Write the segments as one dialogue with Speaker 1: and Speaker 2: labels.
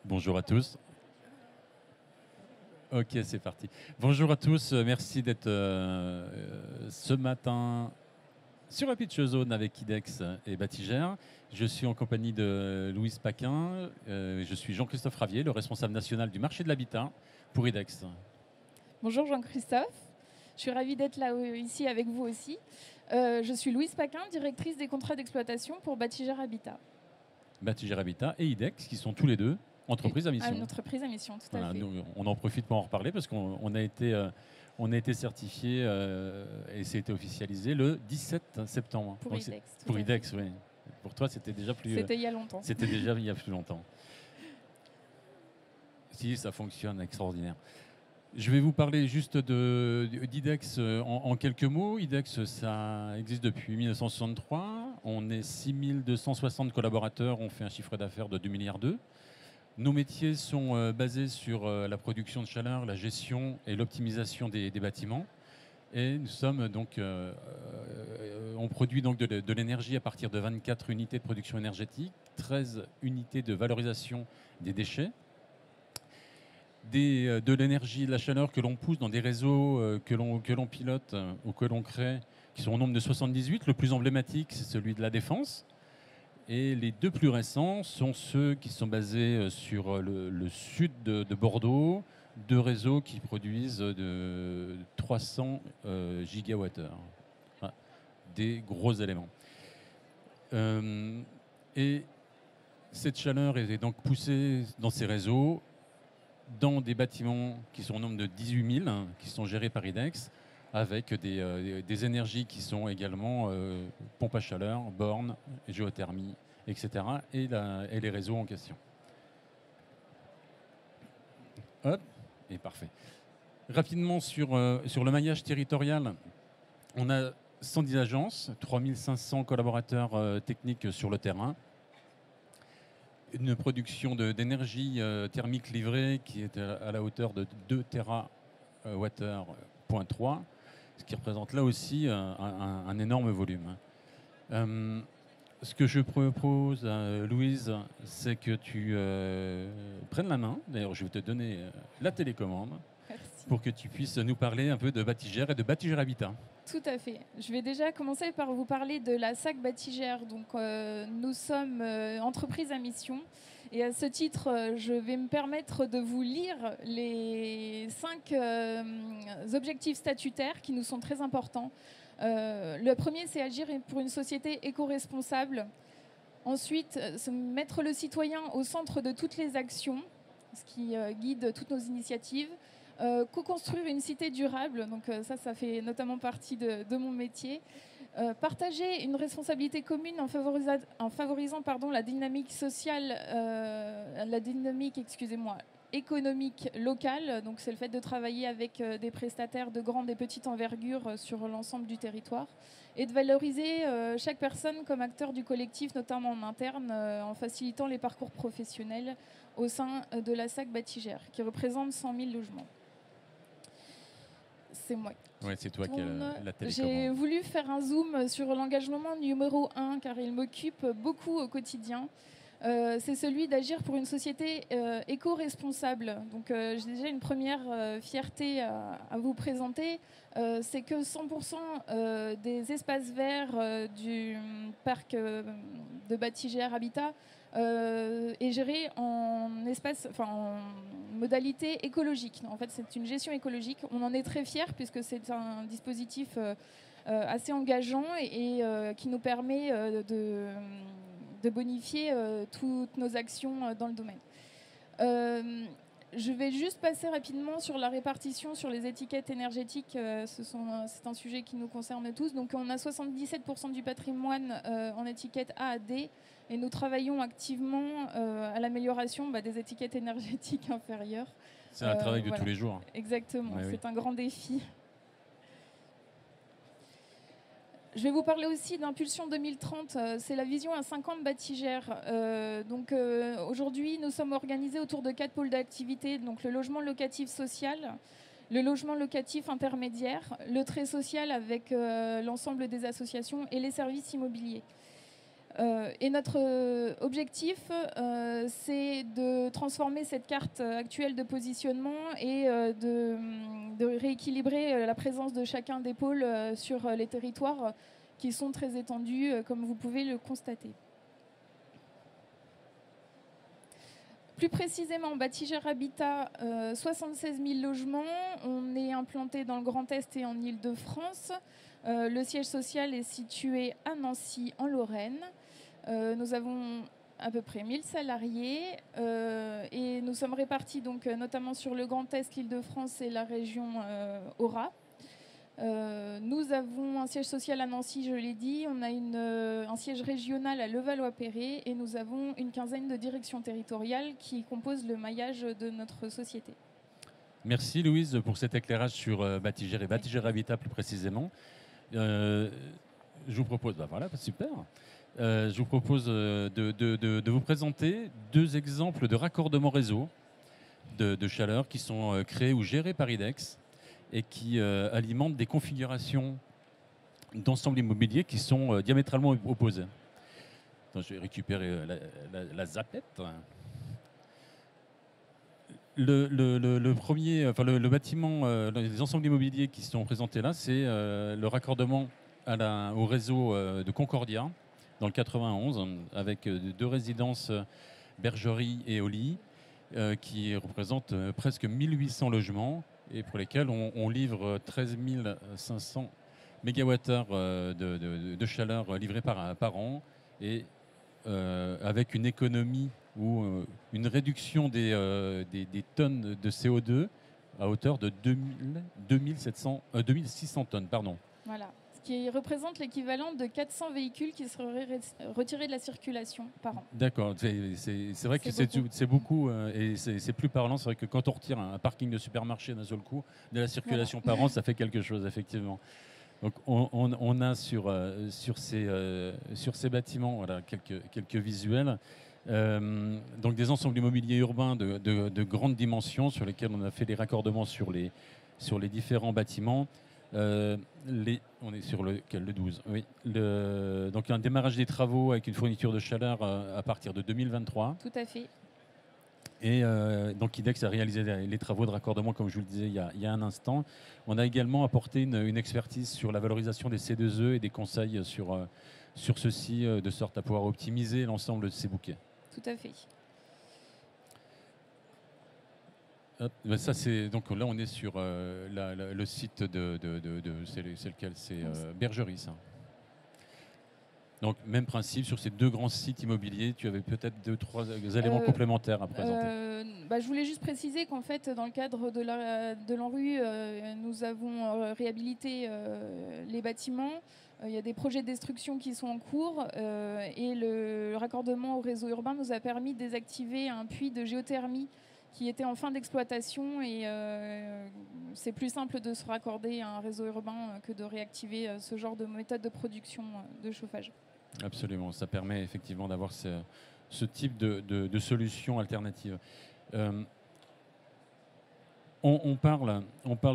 Speaker 1: Bonjour à tous. Ok, c'est parti. Bonjour à tous, merci d'être ce matin sur la Pitch Zone avec IDEX et Batigère. Je suis en compagnie de Louise Paquin. Je suis Jean-Christophe Ravier, le responsable national du marché de l'habitat pour IDEX.
Speaker 2: Bonjour Jean-Christophe, je suis ravie d'être là ici avec vous aussi. Je suis Louise Paquin, directrice des contrats d'exploitation pour Batigère Habitat.
Speaker 1: Batigère Habitat et IDEX qui sont tous les deux entreprises à mission.
Speaker 2: Une entreprise à mission, tout
Speaker 1: Voilà,
Speaker 2: à fait.
Speaker 1: nous, on en profite pour en reparler parce qu'on a été certifié et c'est été officialisé le 17 septembre.
Speaker 2: Pour
Speaker 1: Donc,
Speaker 2: IDEX.
Speaker 1: Pour IDEX, oui. Pour toi, c'était déjà plus.
Speaker 2: C'était il y a longtemps.
Speaker 1: C'était déjà il y a plus longtemps. Si, ça fonctionne, extraordinaire. Je vais vous parler juste d'IDEX en quelques mots. IDEX, ça existe depuis 1963. On est 6260 collaborateurs. On fait un chiffre d'affaires de 2,2 milliards. Nos métiers sont basés sur la production de chaleur, la gestion et l'optimisation des bâtiments. Et nous sommes donc, on produit donc de l'énergie à partir de 24 unités de production énergétique, 13 unités de valorisation des déchets, de l'énergie et de la chaleur que l'on pousse dans des réseaux que l'on pilote ou que l'on crée, qui sont au nombre de 78. Le plus emblématique, c'est celui de la Défense. Et les deux plus récents sont ceux qui sont basés sur le sud de Bordeaux, deux réseaux qui produisent de 300 gigawattheures. Voilà, des gros éléments. Et cette chaleur est donc poussée dans ces réseaux, dans des bâtiments qui sont au nombre de 18 000, qui sont gérés par IDEX, avec des énergies qui sont également pompes à chaleur, bornes, géothermie, etc. Et les réseaux en question. Hop, et parfait. Rapidement sur le maillage territorial, on a 110 agences, 3500 collaborateurs techniques sur le terrain, une production d'énergie thermique livrée qui est à la hauteur de 2 TWh.3, ce qui représente là aussi un énorme volume. Ce que je propose à Louise, c'est que tu prennes la main. D'ailleurs, je vais te donner la télécommande.
Speaker 2: Merci.
Speaker 1: Pour que tu puisses nous parler un peu de Batigère et de Batigère Habitat.
Speaker 2: Tout à fait. Je vais déjà commencer par vous parler de la SAC Batigère. Donc, nous sommes entreprise à mission. Et à ce titre, je vais me permettre de vous lire les 5 objectifs statutaires qui nous sont très importants. Le premier, c'est agir pour une société éco-responsable. Ensuite, mettre le citoyen au centre de toutes les actions, ce qui guide toutes nos initiatives. Co-construire une cité durable, donc ça fait notamment partie de mon métier. Partager une responsabilité commune en favorisant la dynamique sociale, économique locale. Donc c'est le fait de travailler avec des prestataires de grande et petite envergure sur l'ensemble du territoire et de valoriser chaque personne comme acteur du collectif, notamment en interne, en facilitant les parcours professionnels au sein de la SAC Batigère, qui représente 100 000 logements. C'est moi.
Speaker 1: Ouais, c'est toi qui as la télécommande.
Speaker 2: J'ai voulu faire un zoom sur l'engagement numéro 1 car il m'occupe beaucoup au quotidien. C'est celui d'agir pour une société éco-responsable. Donc j'ai déjà une première fierté à vous présenter. C'est que 100% des espaces verts du parc de Batigère Habitat est géré en modalité écologique. En fait, c'est une gestion écologique. On en est très fiers puisque c'est un dispositif assez engageant et qui nous permet de bonifier toutes nos actions dans le domaine. Je vais juste passer rapidement sur la répartition sur les étiquettes énergétiques. C'est un sujet qui nous concerne tous. Donc on a 77% du patrimoine en étiquette A à D et nous travaillons activement à l'amélioration des étiquettes énergétiques inférieures.
Speaker 1: C'est un travail de tous les jours.
Speaker 2: Exactement,
Speaker 1: Ouais,
Speaker 2: c'est un grand défi. Je vais vous parler aussi d'Impulsion 2030, c'est la vision à 5 ans de Batigère. Aujourd'hui, nous sommes organisés autour de 4 pôles d'activité, donc le logement locatif social, le logement locatif intermédiaire, le très social avec l'ensemble des associations et les services immobiliers. Et notre objectif, c'est de transformer cette carte actuelle de positionnement et de rééquilibrer la présence de chacun des pôles sur les territoires qui sont très étendus, comme vous pouvez le constater. Plus précisément, Bâti-Gère Habitat, 76 000 logements. On est implanté dans le Grand Est et en Île-de-France. Le siège social est situé à Nancy, en Lorraine. Nous avons à peu près 1000 salariés et nous sommes répartis donc, notamment sur le Grand Est, l'Île-de-France et la région Aura. Nous avons un siège social à Nancy, je l'ai dit. On a un siège régional à Levallois-Perret et nous avons une quinzaine de directions territoriales qui composent le maillage de notre société.
Speaker 1: Merci Louise pour cet éclairage sur Bâti-Gère et Bâti-Gère Habitat plus précisément. Je vous propose, voilà, super. Je vous propose de vous présenter 2 exemples de raccordement réseau de chaleur qui sont créés ou gérés par IDEX et qui alimentent des configurations d'ensemble immobilier qui sont diamétralement opposées. Attends, je vais récupérer la zapette. Le premier, enfin le bâtiment, les ensembles immobiliers qui sont présentés là, c'est le raccordement au réseau de Concordia dans le 91 avec 2 résidences, Bergerie et Oli, qui représentent presque 1800 logements et pour lesquels on livre 13 500 MWh de chaleur livrée par an et avec une économie ou une réduction des tonnes de CO2 à hauteur de 2600 tonnes. Pardon.
Speaker 2: Voilà, ce qui représente l'équivalent de 400 véhicules qui seraient retirés de la circulation par an.
Speaker 1: D'accord, c'est vrai que c'est beaucoup et c'est plus parlant. C'est vrai que quand on retire un parking de supermarché d'un seul coup de la circulation par an, ça fait quelque chose, effectivement. Donc on a sur ces bâtiments voilà, quelques visuels. Donc des ensembles immobiliers urbains de grandes dimensions sur lesquels on a fait les raccordements sur les différents bâtiments. On est sur le 12. Oui. Donc un démarrage des travaux avec une fourniture de chaleur à partir de 2023.
Speaker 2: Tout à fait.
Speaker 1: Et donc IDEX a réalisé les travaux de raccordement, comme je vous le disais il y a un instant. On a également apporté une expertise sur la valorisation des C2E et des conseils sur ceci, de sorte à pouvoir optimiser l'ensemble de ces bouquets.
Speaker 2: Tout à fait.
Speaker 1: Hop, ben ça, donc là, on est sur le site c'est lequel? C'est Bergerie, ça. Donc, même principe, sur ces 2 grands sites immobiliers, tu avais peut-être 2-3 éléments complémentaires à présenter.
Speaker 2: Je voulais juste préciser qu'en fait, dans le cadre de l'ANRU, nous avons réhabilité les bâtiments. Il y a des projets de destruction qui sont en cours et le raccordement au réseau urbain nous a permis de désactiver un puits de géothermie qui était en fin d'exploitation et c'est plus simple de se raccorder à un réseau urbain que de réactiver ce genre de méthode de production de chauffage.
Speaker 1: Absolument, ça permet effectivement d'avoir ce type de solution alternative. On parle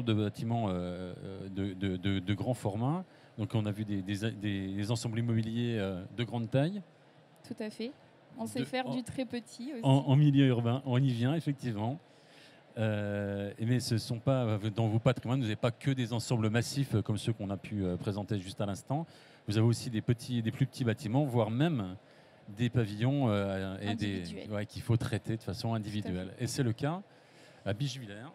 Speaker 1: de bâtiments de grand format, donc on a vu des ensembles immobiliers de grande taille.
Speaker 2: Tout à fait. On sait faire du très petit aussi.
Speaker 1: En milieu urbain, on y vient effectivement. Mais ce sont pas, dans vos patrimoines, vous n'avez pas que des ensembles massifs comme ceux qu'on a pu présenter juste à l'instant. Vous avez aussi des plus petits bâtiments, voire même des pavillons qu'il faut traiter de façon individuelle. Et c'est le cas à Bichevillers.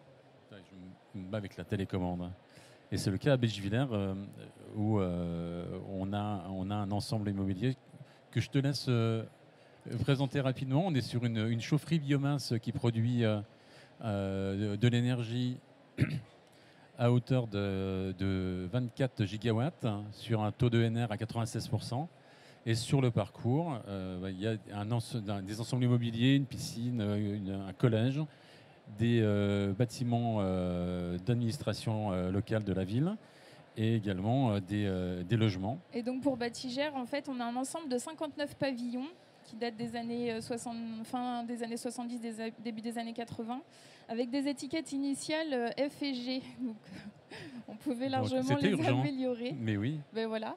Speaker 1: Je me bats avec la télécommande. Et c'est le cas à Bichevillers où on a un ensemble immobilier que je te laisse présenter rapidement. On est sur une chaufferie biomasse qui produit de l'énergie à hauteur de 24 gigawatts sur un taux d'ENR à 96%. Et sur le parcours, il y a des ensembles immobiliers, une piscine, un collège, des bâtiments d'administration locale de la ville et également des logements.
Speaker 2: Et donc pour Bâti-Gère, en fait, on a un ensemble de 59 pavillons qui datent des années fin des années 70, début des années 80, avec des étiquettes initiales F et G. Donc, on pouvait largement les améliorer.
Speaker 1: Mais oui.
Speaker 2: Ben voilà.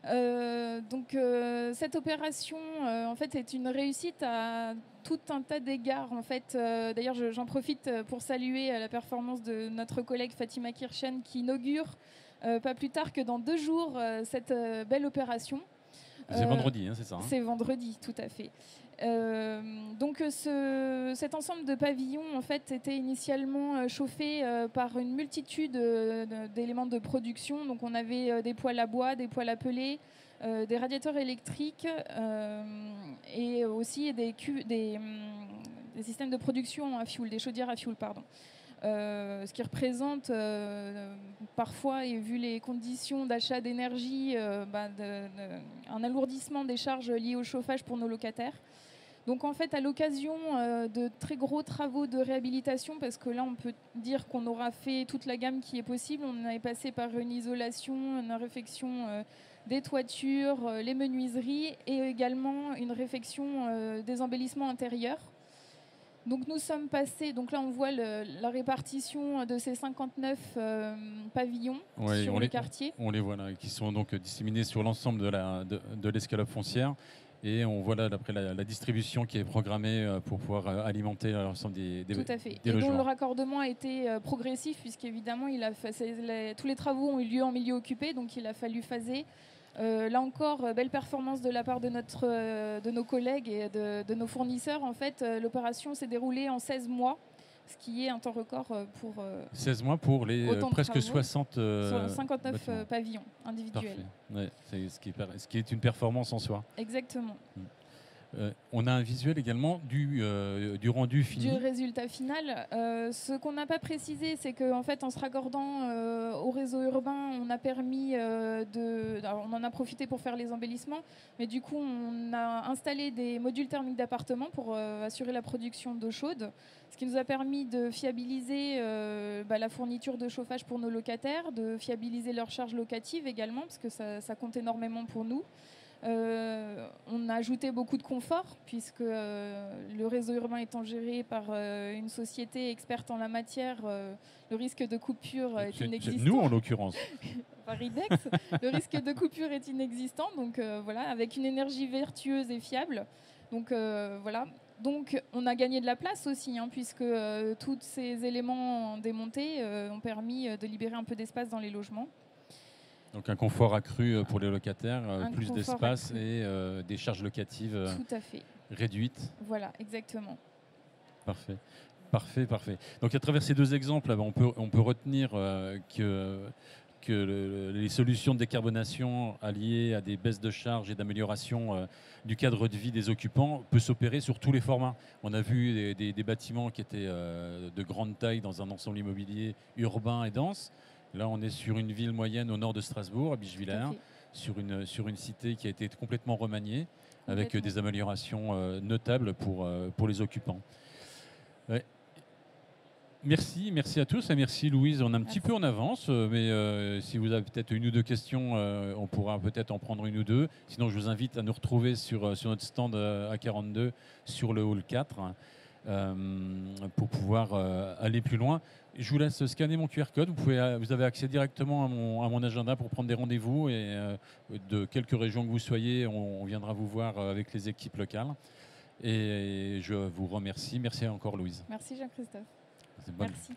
Speaker 2: Cette opération en fait est une réussite à tout un tas d'égards. En fait, d'ailleurs, j'en profite pour saluer la performance de notre collègue Fatima Kirchen qui inaugure pas plus tard que dans 2 jours cette belle opération.
Speaker 1: C'est vendredi, hein, c'est ça, hein?
Speaker 2: C'est vendredi, tout à fait. Cet ensemble de pavillons en fait était initialement chauffé par une multitude d'éléments de production. Donc on avait des poêles à bois, des poêles à pellet, des radiateurs électriques et aussi des systèmes de production à fioul, des chaudières à fioul, pardon. Ce qui représente parfois, et vu les conditions d'achat d'énergie, un alourdissement des charges liées au chauffage pour nos locataires. Donc en fait, à l'occasion de très gros travaux de réhabilitation, parce que là on peut dire qu'on aura fait toute la gamme qui est possible, on est passé par une isolation, une réfection des toitures, les menuiseries et également une réfection des embellissements intérieurs. Donc nous sommes passés, donc là on voit la répartition de ces 59 pavillons sur les quartiers.
Speaker 1: On les voit là, qui sont donc disséminés sur l'ensemble de l'escalope foncière. Et on voit là, d'après la distribution qui est programmée pour pouvoir alimenter l'ensemble des
Speaker 2: Tout à fait.
Speaker 1: des
Speaker 2: et
Speaker 1: logements.
Speaker 2: dont le raccordement a été progressif, puisqu'évidemment tous les travaux ont eu lieu en milieu occupé, donc il a fallu phaser. Là encore, belle performance de la part de nos collègues et de nos fournisseurs. En fait, l'opération s'est déroulée en 16 mois, ce qui est un temps record pour
Speaker 1: 16 mois pour les presque 60
Speaker 2: 59 pavillons individuels.
Speaker 1: Ouais, ce qui est une performance en soi.
Speaker 2: Exactement.
Speaker 1: On a un visuel également du rendu fini.
Speaker 2: Du résultat final. Ce qu'on n'a pas précisé, c'est qu'en fait, en se raccordant au réseau urbain, on a permis on en a profité pour faire les embellissements, mais du coup, on a installé des modules thermiques d'appartements pour assurer la production d'eau chaude, ce qui nous a permis de fiabiliser la fourniture de chauffage pour nos locataires, de fiabiliser leurs charges locatives également, parce que ça compte énormément pour nous. On a ajouté beaucoup de confort puisque le réseau urbain étant géré par une société experte en la matière, le risque de coupure est inexistant.
Speaker 1: Nous en l'occurrence.
Speaker 2: Par IDEX, le risque de coupure est inexistant, donc voilà, avec une énergie vertueuse et fiable. Donc voilà. Donc on a gagné de la place aussi, hein, puisque tous ces éléments démontés ont permis de libérer un peu d'espace dans les logements.
Speaker 1: Donc un confort accru pour les locataires, plus d'espace et des charges locatives
Speaker 2: tout à fait
Speaker 1: réduites.
Speaker 2: Voilà, exactement.
Speaker 1: Parfait. Donc à travers ces 2 exemples, on peut retenir que les solutions de décarbonation alliées à des baisses de charges et d'amélioration du cadre de vie des occupants peut s'opérer sur tous les formats. On a vu des bâtiments qui étaient de grande taille dans un ensemble immobilier urbain et dense. Là, on est sur une ville moyenne au nord de Strasbourg, à Bischwiller, sur une cité qui a été complètement remaniée, avec des améliorations notables pour les occupants. Ouais. Merci à tous et merci Louise. On est un petit peu en avance, mais si vous avez peut-être 1 ou 2 questions, on pourra peut-être en prendre 1 ou 2. Sinon, je vous invite à nous retrouver sur notre stand A42 sur le hall 4 pour pouvoir aller plus loin. Je vous laisse scanner mon QR code. Vous avez accès directement à mon agenda pour prendre des rendez-vous et de quelques régions que vous soyez, on viendra vous voir avec les équipes locales. Et je vous remercie. Merci encore Louise.
Speaker 2: Merci Jean-Christophe.
Speaker 1: Bonne,
Speaker 2: merci.